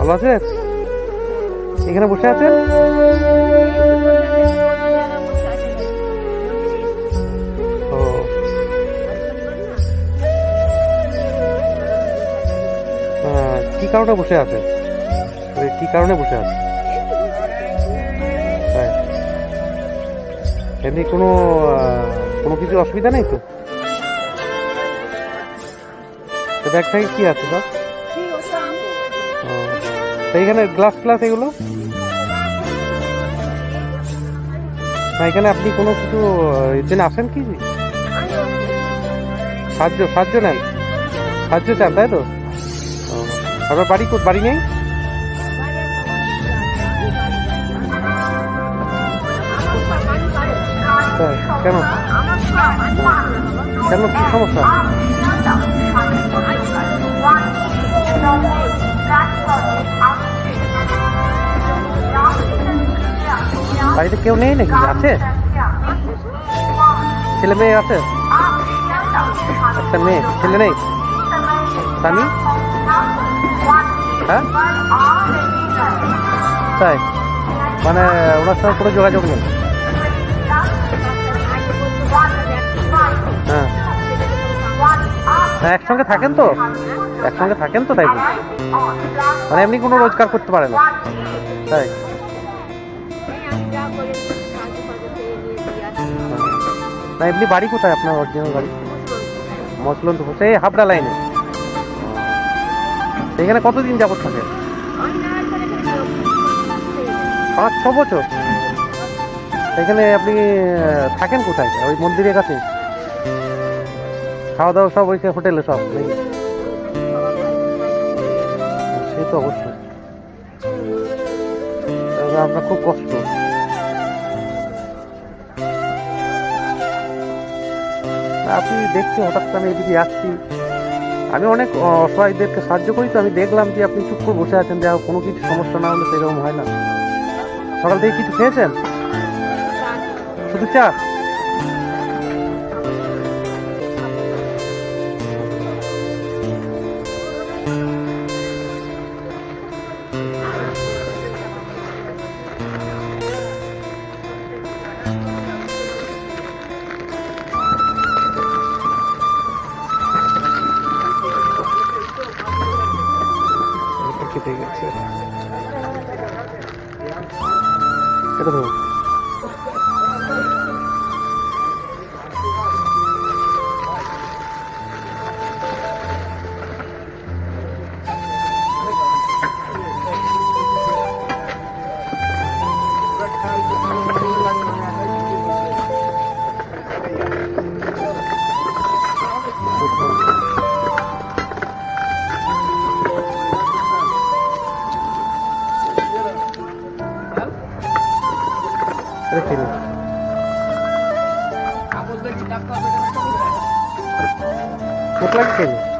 ভালো আছে? এখানে বসে আছেন? ও কি কারণে বসে আছে? কি কারণে বসে আছে? এমনি কোনো কোনো কিছু অসুবিধা নেই তো? ব্যাগ থেকে কি আছে সব? এইখানে গ্লাস ফ্লাস এগুলো না, এখানে আপনি কোনো কিছু এর জন্য আসেন কি? সাহায্য নেন, সাহায্য চান তাই তো? আপনার বাড়ি নেই? কেন কেন কি সমস্যা? বাড়িতে কেউ নেই নাকি? আছে ছেলে মেয়ে আছে? একটা মেয়ে, ছেলে নেই? স্বামী? হ্যাঁ তাই, মানে ওনার সঙ্গে কোনো যোগাযোগ নেই? হ্যাঁ একসঙ্গে থাকেন তো? একসঙ্গে থাকেন তো তাই বলছি, মানে এমনি কোনো রোজগার করতে পারে না তাই? না এমনি বাড়ি কোথায় আপনার অরিজিনাল বাড়ি? মসলন্দপুর, সেই হাবড়া লাইনে। এখানে কতদিন যাবত থাকে? 5-6 বছর। এখানে আপনি থাকেন কোথায়? ওই মন্দিরের কাছে? খাওয়া দাওয়া সব ওই হোটেলে সব? সে তো অবশ্যই, আপনার খুব কষ্ট। আপনি দেখছি হঠাৎ আমি এদিকে আসছি, আমি অনেক অসহায়দেরকে সাহায্য করি, তো আমি দেখলাম যে আপনি চুপ করে বসে আছেন, যা কোনো কিছু সমস্যা না হলে সেরকম হয় না। সকাল থেকে কিছু খেয়েছেন? শুধু চা? কেটে গেছে এটা তো।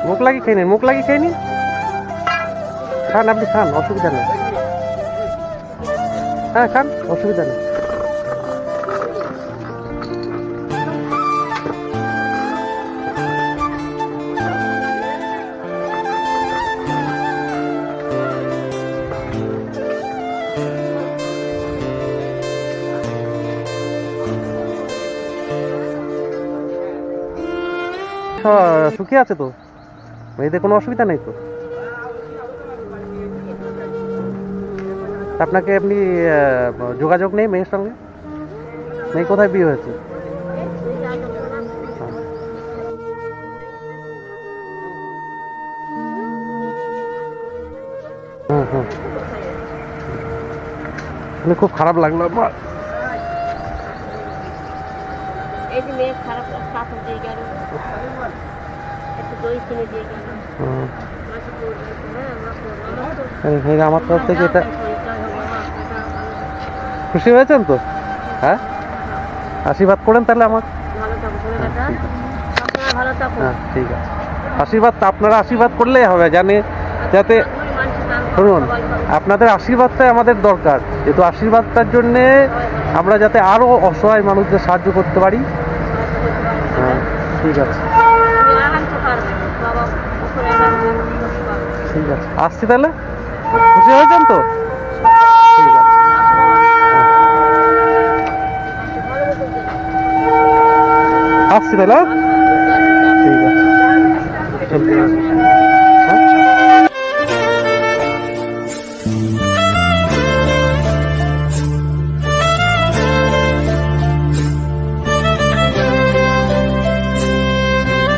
মুখ লাগি খেয়ে নিন, মুখ লাগি খেয়ে নিন, খান, আপনি খান, অসুবিধা নেই। হ্যাঁ খান, অসুবিধা নেই। সুখী আছে তো? মেয়েদের কোনো অসুবিধা নেই তো? আপনাকে এমনি যোগাযোগ নেই মেয়ের সঙ্গে? মেয়ে কোথায় বিয়ে হয়েছে? খুব খারাপ লাগলো আমার। আমার তরফ থেকে এটা খুশি হয়েছেন তো? হ্যাঁ আশীর্বাদ করেন তাহলে আমার। হ্যাঁ ঠিক আছে, আশীর্বাদ আপনারা আশীর্বাদ করলেই হবে, জানি যাতে শুনুন, আপনাদের আশীর্বাদটাই আমাদের দরকার, যেহেতু আশীর্বাদটার জন্যে আমরা যাতে আরো অসহায় মানুষদের সাহায্য করতে পারি। হ্যাঁ ঠিক আছে, ঠিক আছে, আসছি তাহলে। খুশি হয়েছেন তো? ঠিক আছে। আসছি তাহলে, হ্যাঁ? ঠিক আছে। চলুন।